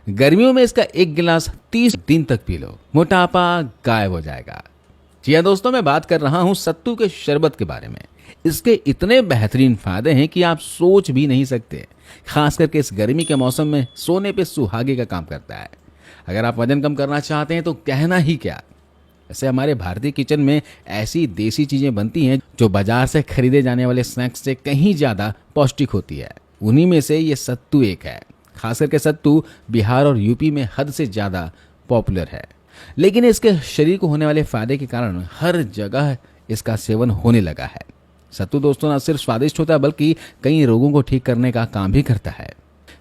गर्मियों में इसका एक गिलास 30 दिन तक पी लो, मोटापा गायब हो जाएगा। जी हाँ दोस्तों, मैं बात कर रहा हूँ सत्तू के शरबत के बारे में। इसके इतने बेहतरीन फायदे हैं कि आप सोच भी नहीं सकते। खास करके इस गर्मी के मौसम में सोने पे सुहागे का काम करता है। अगर आप वजन कम करना चाहते हैं तो कहना ही क्या। ऐसे हमारे भारतीय किचन में ऐसी देसी चीजें बनती हैं जो बाजार से खरीदे जाने वाले स्नैक्स से कहीं ज्यादा पौष्टिक होती है। उन्हीं में से ये सत्तू एक है। खास करके सत्तू बिहार और यूपी में हद से ज्यादा पॉपुलर है। लेकिन इसके शरीर को होने वाले फायदे के कारण हर जगह इसका सेवन होने लगा है। सत्तू दोस्तों न सिर्फ स्वादिष्ट होता है बल्कि कई रोगों को ठीक करने का काम भी करता है।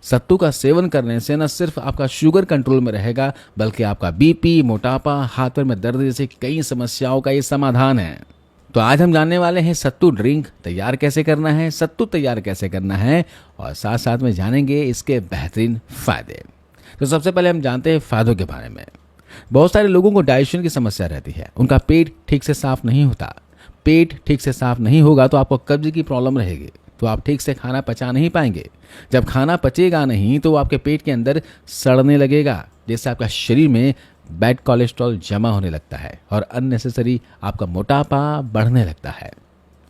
सत्तू का सेवन करने से न सिर्फ आपका शुगर कंट्रोल में रहेगा बल्कि आपका बीपी, मोटापा, हाथ पैर में दर्द जैसी कई समस्याओं का ये समाधान है। तो आज हम जानने वाले हैं सत्तू ड्रिंक तैयार कैसे करना है, सत्तू तैयार कैसे करना है और साथ साथ में जानेंगे इसके बेहतरीन फायदे। तो सबसे पहले हम जानते हैं फायदों के बारे में। बहुत सारे लोगों को डाइजेशन की समस्या रहती है। उनका पेट ठीक से साफ नहीं होता। पेट ठीक से साफ नहीं होगा तो आपको कब्ज की प्रॉब्लम रहेगी, तो आप ठीक से खाना पचा नहीं पाएंगे। जब खाना पचेगा नहीं तो आपके पेट के अंदर सड़ने लगेगा, जिससे आपका शरीर में बैड कोलेस्ट्रॉल जमा होने लगता है और अननेसेसरी आपका मोटापा बढ़ने लगता है।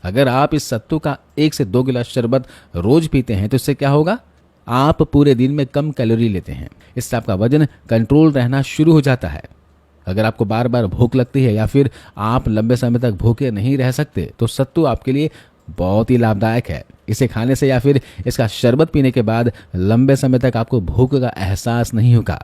अगर आप इस सत्तू का 1 से 2 गिलास शरबत रोज पीते हैं तो इससे क्या होगा, आप पूरे दिन में कम कैलोरी लेते हैं। इससे आपका वजन कंट्रोल रहना शुरू हो जाता है। अगर आपको बार बार भूख लगती है या फिर आप लंबे समय तक भूखे नहीं रह सकते तो सत्तू आपके लिए बहुत ही लाभदायक है। इसे खाने से या फिर इसका शरबत पीने के बाद लंबे समय तक आपको भूख का एहसास नहीं होगा।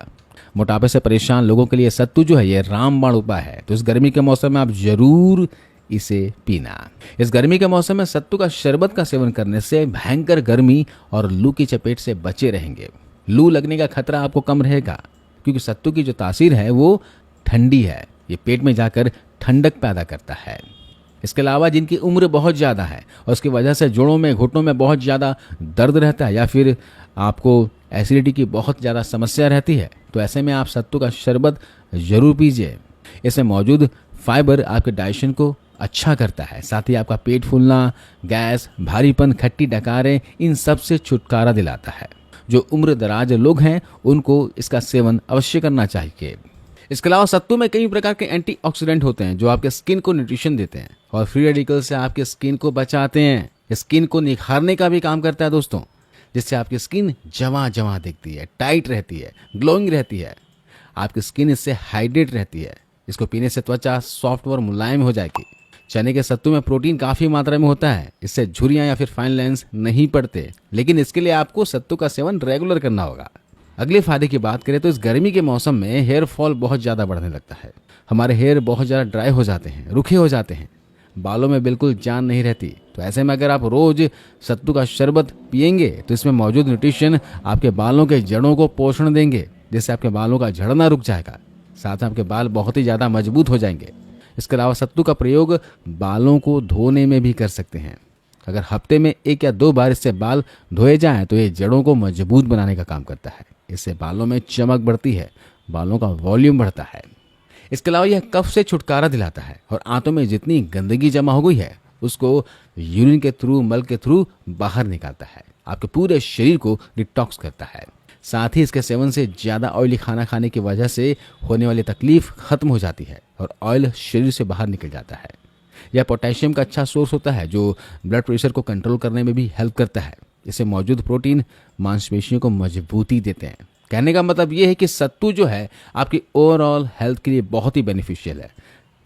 मोटापे से परेशान लोगों के लिए सत्तू जो है ये रामबाण उपाय है। तो इस गर्मी के मौसम में आप जरूर इसे पीना। इस गर्मी के मौसम में सत्तू का शरबत का सेवन करने से भयंकर गर्मी और लू की चपेट से बचे रहेंगे। लू लगने का खतरा आपको कम रहेगा क्योंकि सत्तू की जो तासीर है वो ठंडी है। ये पेट में जाकर ठंडक पैदा करता है। इसके अलावा जिनकी उम्र बहुत ज़्यादा है और उसकी वजह से जोड़ों में, घुटनों में बहुत ज़्यादा दर्द रहता है या फिर आपको एसिडिटी की बहुत ज़्यादा समस्या रहती है, तो ऐसे में आप सत्तू का शरबत ज़रूर पीजिए। इसमें मौजूद फाइबर आपके डाइजेशन को अच्छा करता है। साथ ही आपका पेट फूलना, गैस, भारीपन, खट्टी डकारें, इन सब से छुटकारा दिलाता है। जो उम्र दराज लोग हैं उनको इसका सेवन अवश्य करना चाहिए। इसके अलावा सत्तू में कई प्रकार के एंटीऑक्सीडेंट होते हैं जो आपके स्किन को न्यूट्रिशन देते हैं और फ्री रेडिकल से आपके स्किन को बचाते हैं। स्किन को निखारने का भी काम करता है दोस्तों, जिससे आपकी स्किन जमा जमा दिखती है, टाइट रहती है, ग्लोइंग रहती है। आपकी स्किन इससे हाइड्रेट रहती है। इसको पीने से त्वचा सॉफ्ट और मुलायम हो जाएगी। चने के सत्तू में प्रोटीन काफ़ी मात्रा में होता है। इससे झुर्रियाँ या फिर फाइन लाइन्स नहीं पड़ते, लेकिन इसके लिए आपको सत्तू का सेवन रेगुलर करना होगा। अगले फायदे की बात करें तो इस गर्मी के मौसम में हेयर फॉल बहुत ज़्यादा बढ़ने लगता है। हमारे हेयर बहुत ज़्यादा ड्राई हो जाते हैं, रुखे हो जाते हैं, बालों में बिल्कुल जान नहीं रहती। तो ऐसे में अगर आप रोज सत्तू का शरबत पिएंगे तो इसमें मौजूद न्यूट्रिशन आपके बालों के जड़ों को पोषण देंगे, जिससे आपके बालों का झड़ना रुक जाएगा। साथ में आपके बाल बहुत ही ज़्यादा मजबूत हो जाएंगे। इसके अलावा सत्तू का प्रयोग बालों को धोने में भी कर सकते हैं। अगर हफ्ते में 1 या 2 बार इससे बाल धोए जाएं तो ये जड़ों को मजबूत बनाने का काम करता है। इससे बालों में चमक बढ़ती है, बालों का वॉल्यूम बढ़ता है। इसके अलावा यह कफ से छुटकारा दिलाता है और आंतों में जितनी गंदगी जमा हो गई है उसको यूरिन के थ्रू, मल के थ्रू बाहर निकालता है। आपके पूरे शरीर को डिटॉक्स करता है। साथ ही इसके सेवन से ज़्यादा ऑयली खाना खाने की वजह से होने वाली तकलीफ खत्म हो जाती है और ऑयल शरीर से बाहर निकल जाता है। यह पोटेशियम का अच्छा सोर्स होता है जो ब्लड प्रेशर को कंट्रोल करने में भी हेल्प करता है। इससे मौजूद प्रोटीन मांसपेशियों को मजबूती देते हैं। कहने का मतलब ये है कि सत्तू जो है आपकी ओवरऑल हेल्थ के लिए बहुत ही बेनिफिशियल है।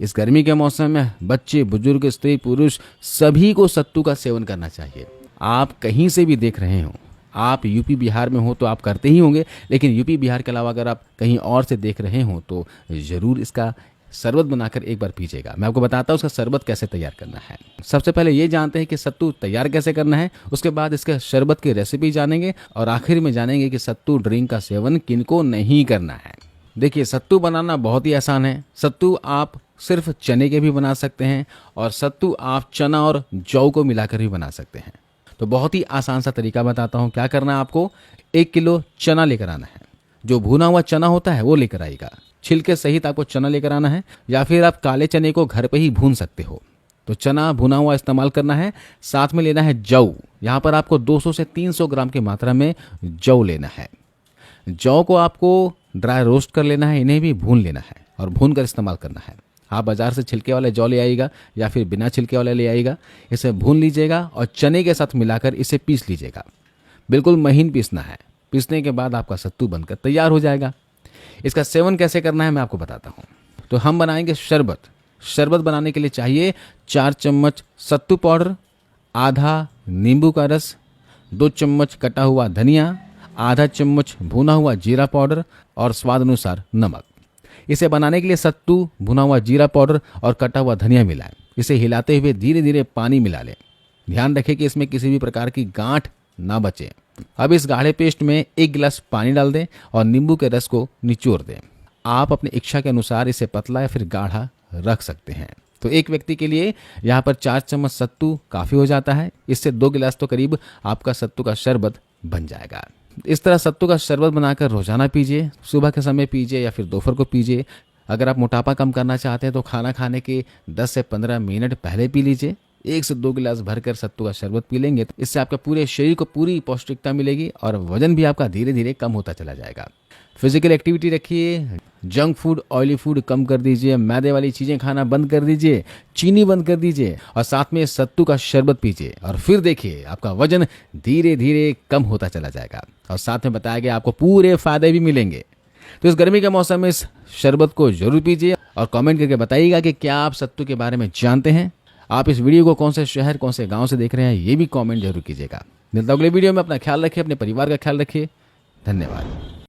इस गर्मी के मौसम में बच्चे, बुजुर्ग, स्त्री, पुरुष सभी को सत्तू का सेवन करना चाहिए। आप कहीं से भी देख रहे हो, आप यूपी बिहार में हो तो आप करते ही होंगे, लेकिन यूपी बिहार के अलावा अगर आप कहीं और से देख रहे हो तो ज़रूर इसका शरबत बनाकर एक बार पीजिएगा। मैं आपको बताता हूँ उसका शरबत कैसे तैयार करना है। सबसे पहले ये जानते हैं कि सत्तू तैयार कैसे करना है, उसके बाद इसके शरबत की रेसिपी जानेंगे और आखिर में जानेंगे कि सत्तू ड्रिंक का सेवन किनको नहीं करना है। देखिए, सत्तू बनाना बहुत ही आसान है। सत्तू आप सिर्फ चने के भी बना सकते हैं और सत्तू आप चना और जौ को मिलाकर भी बना सकते हैं। तो बहुत ही आसान सा तरीका बताता हूँ। क्या करना है आपको, 1 किलो चना लेकर आना है। जो भुना हुआ चना होता है वो लेकर आएगा। छिलके सहित आपको चना लेकर आना है, या फिर आप काले चने को घर पे ही भून सकते हो। तो चना भुना हुआ इस्तेमाल करना है। साथ में लेना है जौ। यहाँ पर आपको 200 से 300 ग्राम की मात्रा में जौ लेना है। जौ को आपको ड्राई रोस्ट कर लेना है, इन्हें भी भून लेना है और भून कर इस्तेमाल करना है। आप बाजार से छिलके वाले जौ ले आइएगा या फिर बिना छिलके वाले ले आइएगा। इसे भून लीजिएगा और चने के साथ मिलाकर इसे पीस लीजिएगा। बिल्कुल महीन पीसना है। पीसने के बाद आपका सत्तू बनकर तैयार हो जाएगा। इसका सेवन कैसे करना है मैं आपको बताता हूँ। तो हम बनाएंगे शरबत। शरबत बनाने के लिए चाहिए 4 चम्मच सत्तू पाउडर, आधा नींबू का रस, 2 चम्मच कटा हुआ धनिया, आधा चम्मच भुना हुआ जीरा पाउडर और स्वाद अनुसार नमक। इसे बनाने के लिए सत्तू, भुना हुआ जीरा पाउडर और कटा हुआ धनिया मिलाएं। इसे हिलाते हुए धीरे धीरे पानी मिला लें। ध्यान रखें कि इसमें किसी भी प्रकार की गांठ ना बचे। अब इस गाढ़े पेस्ट में 1 गिलास पानी डाल दें और नींबू के रस को निचोड़ दें। आप अपनी इच्छा के अनुसार इसे पतला या फिर गाढ़ा रख सकते हैं। तो एक व्यक्ति के लिए यहाँ पर 4 चम्मच सत्तू काफ़ी हो जाता है। इससे 2 गिलास तो करीब आपका सत्तू का शरबत बन जाएगा। इस तरह सत्तू का शरबत बनाकर रोजाना पीजिए। सुबह के समय पीजिए या फिर दोपहर को पीजिए। अगर आप मोटापा कम करना चाहते हैं तो खाना खाने के 10 से 15 मिनट पहले पी लीजिए। 1 से 2 गिलास भरकर सत्तू का शरबत पी लेंगे तो इससे आपके पूरे शरीर को पूरी पौष्टिकता मिलेगी और वजन भी आपका धीरे धीरे कम होता चला जाएगा। फिजिकल एक्टिविटी रखिए। जंक फूड, ऑयली फूड कम कर दीजिए। मैदे वाली चीज़ें खाना बंद कर दीजिए। चीनी बंद कर दीजिए और साथ में सत्तू का शरबत पीजिए और फिर देखिए आपका वजन धीरे धीरे कम होता चला जाएगा। और साथ में बताया गया आपको पूरे फायदे भी मिलेंगे। तो इस गर्मी के मौसम में इस शरबत को जरूर पीजिए और कमेंट करके बताइएगा कि क्या आप सत्तू के बारे में जानते हैं। आप इस वीडियो को कौन से शहर, कौन से गाँव से देख रहे हैं, ये भी कमेंट जरूर कीजिएगा। मिलता अगले वीडियो में। अपना ख्याल रखिए, अपने परिवार का ख्याल रखिए। धन्यवाद।